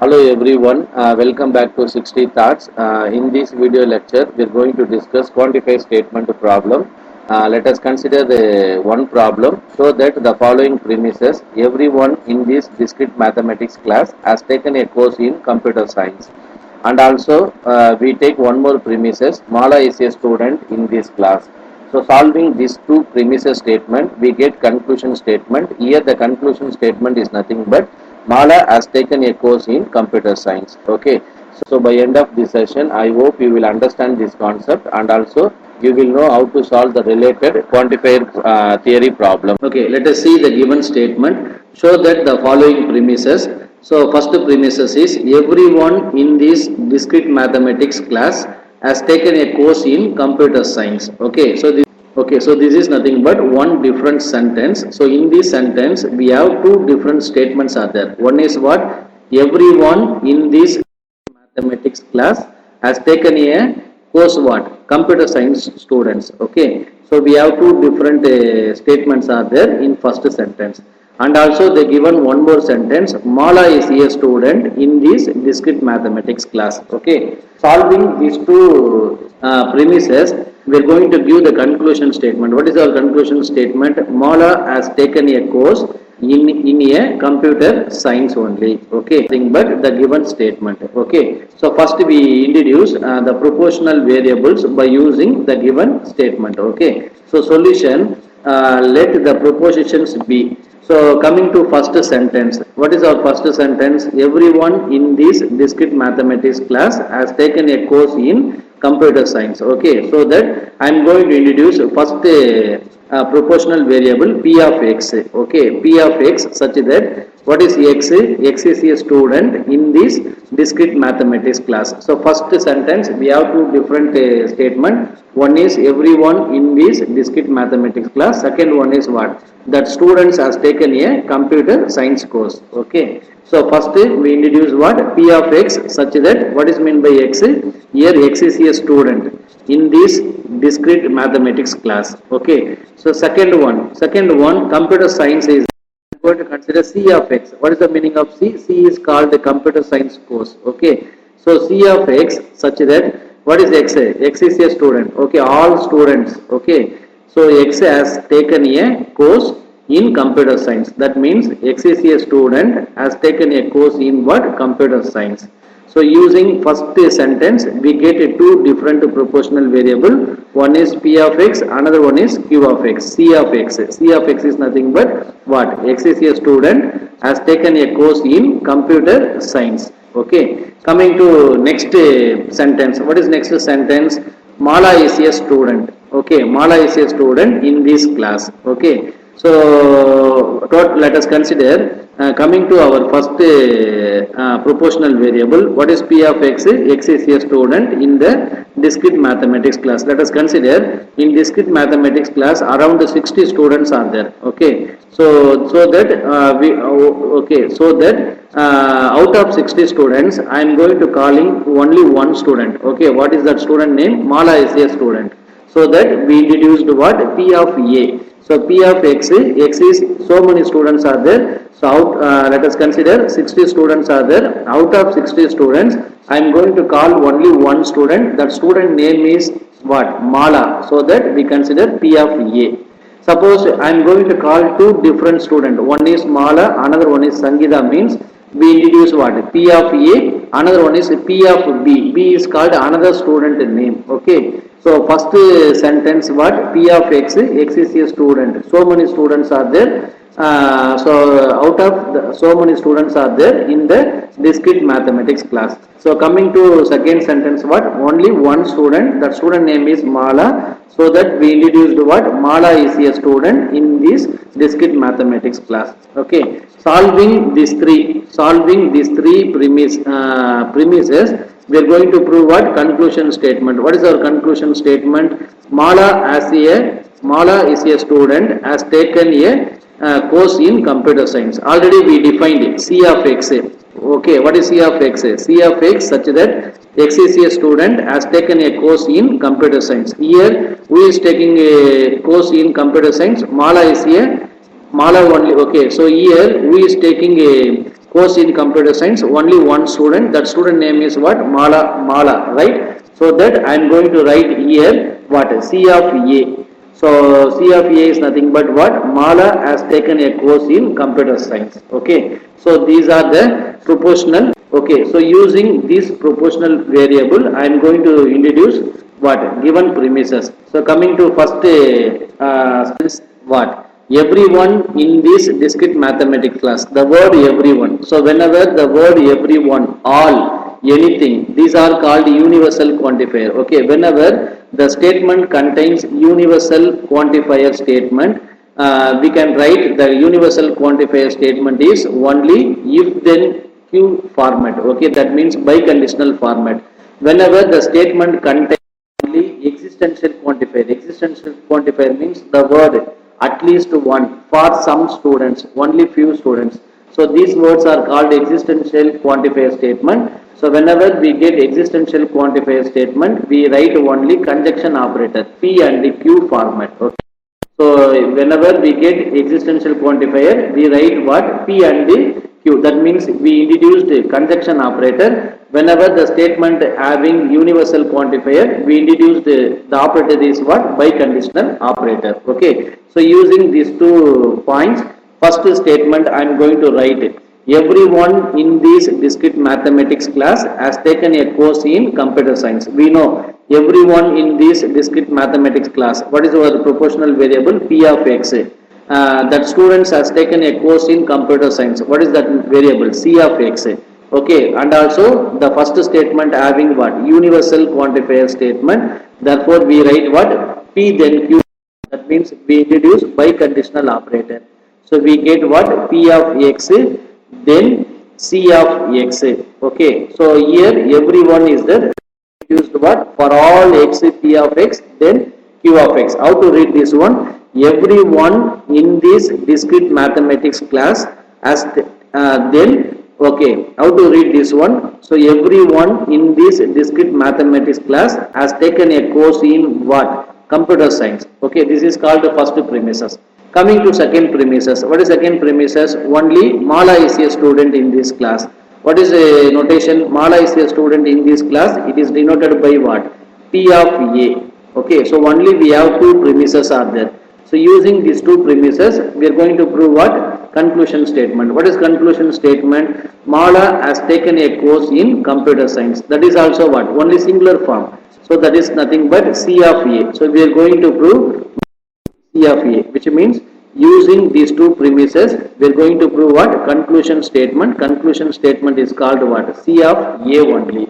Hello everyone, welcome back to 60 Thoughts. In this video lecture, we are going to discuss quantify statement problem. Let us consider the one problem. Show that the following premises, everyone in this discrete mathematics class has taken a course in computer science. And also, we take one more premises, Mala is a student in this class. So solving these two premises statement, we get conclusion statement. Here the conclusion statement is nothing but Mala has taken a course in computer science. Okay. So by end of this session, I hope you will understand this concept and also you will know how to solve the related quantifier theory problem. Okay, let us see the given statement. Show that the following premises. So first premises is everyone in this discrete mathematics class has taken a course in computer science. Okay, so this is nothing but one different sentence. So in this sentence, we have two different statements are there. One is what? Everyone in this mathematics class has taken a course what? Computer science students. Okay, so we have two different statements are there in first sentence. And also they given one more sentence, Mala is a student in this discrete mathematics class. Okay, solving these two premises, we are going to give the conclusion statement. What is our conclusion statement? Mala has taken a course in a computer science only. Okay, nothing but the given statement. Okay, so first we introduce the propositional variables by using the given statement. Okay, so solution, let the propositions be. So coming to first sentence, what is our first sentence? Everyone in this discrete mathematics class has taken a course in computer science. Okay, so that I am going to introduce first proportional variable p of x. Okay, p of x such that what is x? X is a student in this discrete mathematics class. So first sentence we have two different statement. One is everyone in this discrete mathematics class. Second one is what? That students has taken a computer science course. Okay, so first we introduce what? P of x such that what is meant by x? Here x is a student in this discrete mathematics class. Okay, so second one computer science is going to consider C of x. What is the meaning of C? C is called the computer science course. Okay, so C of x such that what is x? X is a student. Okay, all students. Okay, so x has taken a course in computer science. That means x is a student has taken a course in what? Computer science. So using first sentence, we get two different proportional variable. One is p of x, another one is q of x, c of x. C of x is nothing but what? X is a student has taken a course in computer science. Okay. Coming to next sentence. What is next sentence? Mala is a student. Okay. Mala is a student in this class. Okay. So let us consider coming to our first proportional variable. What is p of x? X is a student in the discrete mathematics class. Let us consider in discrete mathematics class around 60 students are there. Okay, so that out of 60 students, I am going to calling only one student. Okay, what is that student name? Mala is a student. So that we introduced what? P of a. So P of x is so many students are there. So let us consider 60 students are there. Out of 60 students, I am going to call only one student. That student name is what? Mala. So that we consider P of a. Suppose I am going to call two different students. One is Mala, another one is Sangita. Means we introduce what? P of a. Another one is P of b. B is called another student name. Okay. So first sentence what? P of x, x is a student. So many students are there. So out of so many students are there in the discrete mathematics class. So coming to second sentence what? Only one student. That student name is Mala. So that we introduced what? Mala is a student in this discrete mathematics class. Okay. Solving these three premises, we are going to prove what? Conclusion statement. What is our conclusion statement? Mala is a student has taken a course in computer science. Already we defined it. C of x. Okay, what is C of x? C of x such that x is a student has taken a course in computer science. Here who is taking a course in computer science? Mala only. Okay, so here who is taking a course in computer science, only one student. That student name is what? Mala, right? So that I am going to write here what? C of A. So C of A is nothing but what? Mala has taken a course in computer science. Okay. So these are the proportional. Okay. So using this proportional variable, I am going to introduce what? Given premises. So coming to first what? Everyone in this discrete mathematics class. The word everyone. So whenever the word everyone, all, anything, these are called universal quantifier. Okay. Whenever the statement contains universal quantifier statement, we can write the universal quantifier statement is only if then Q format. Okay, that means biconditional format. Whenever the statement contains only existential quantifier. Existential quantifier means the word at least one for some students, only few students. So these words are called existential quantifier statement. So whenever we get existential quantifier statement, we write only conjunction operator P and Q format. Okay. So whenever we get existential quantifier, we write what? P and Q. That means we introduced a conjunction operator. Whenever the statement having universal quantifier, we introduced the operator is what? Biconditional operator. Okay. So using these 2 points, first statement I am going to write it. Everyone in this discrete mathematics class has taken a course in computer science. We know everyone in this discrete mathematics class. What is our proportional variable? P of x. That students has taken a course in computer science. What is that variable? C of x. Okay, and also the first statement having what? Universal quantifier statement. Therefore, we write what? P then Q. That means we introduce biconditional operator. So we get what? P of x then C of x. Okay, so here everyone is there. Used what? For all x P of x then Q of x. How to read this one? Everyone in this discrete mathematics class as then okay. How to read this one? So everyone in this discrete mathematics class has taken a course in what? Computer science. Okay, this is called the first premises. Coming to second premises. What is second premises? Only Mala is a student in this class. What is a notation? Mala is a student in this class. It is denoted by what? P of A. Okay, so only we have 2 premises are there. So using these 2 premises, we are going to prove what? Conclusion statement. What is conclusion statement? Mala has taken a course in computer science. That is also what? Only singular form. So that is nothing but C of A. So we are going to prove C of A, which means using these 2 premises, we are going to prove what? Conclusion statement. Conclusion statement is called what? C of A only.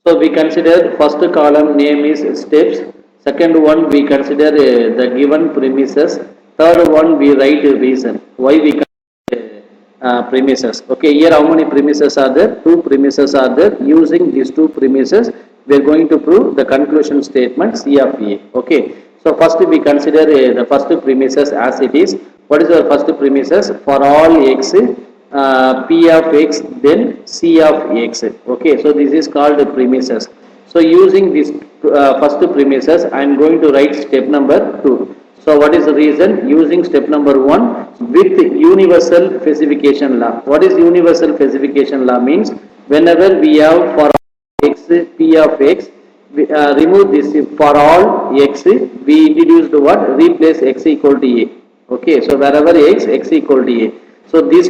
So we consider first column name is steps. Second one we consider the given premises. Third one we write a reason why we consider premises. Okay, here how many premises are there? 2 premises are there. Using these 2 premises, we are going to prove the conclusion statement C of A. Okay. So first we consider the first premises as it is. What is our first premises? For all x, P of x then C of x. Okay, so this is called the premises. So using this first premises, I am going to write step number 2. So what is the reason? Using step number 1 with universal specification law. What is universal specification law means? Whenever we have for x P of x, we, remove this for all x, we introduced what? Replace x equal to a. Okay, so wherever x equal to a. So this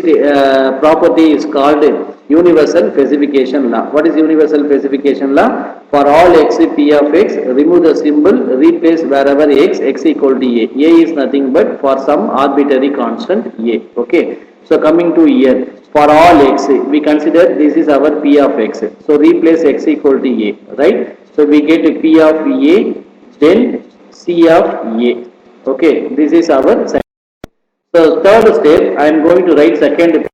property is called universal specification law. What is universal specification law? For all x P of x, remove the symbol, replace wherever x equal to a. A is nothing but for some arbitrary constant a. Okay, so coming to here. For all x, we consider this is our P of x. So replace x equal to a, right? So we get P of a, then C of a. Okay, this is our second. So third step, I am going to write second.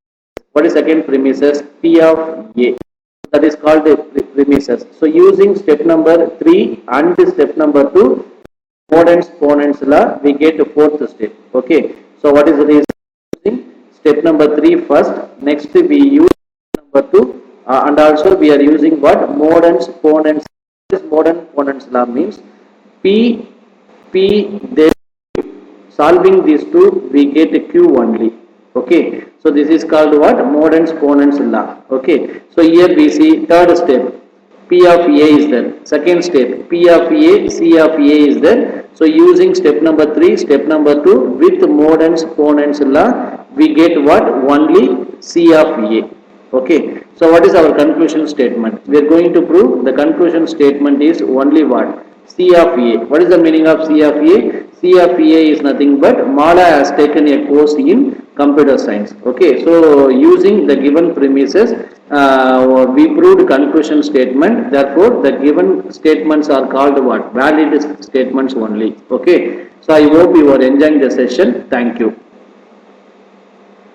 What is second premises? P of a. That is called the premises. So using step number 3 and step number 2, Modens law, we get the fourth step. Okay. So what is the reason? Step number 3 first. Next we use number 2, and also we are using what? Modens. This Modens law means P then solving these two we get Q only. Okay, so this is called what? Mode and exponents law. Okay, so here we see third step, P of A is there. Second step, P of A, C of A is there. So using step number 3, step number 2 with mode and exponents law, we get what? Only C of A. Okay, so what is our conclusion statement? We are going to prove the conclusion statement is only what? C of A. What is the meaning of C of A? C of A is nothing but Mala has taken a course in computer science. Okay, so using the given premises, we proved conclusion statement. Therefore, the given statements are called what? Valid statements only. Okay, so I hope you are enjoying the session. Thank you.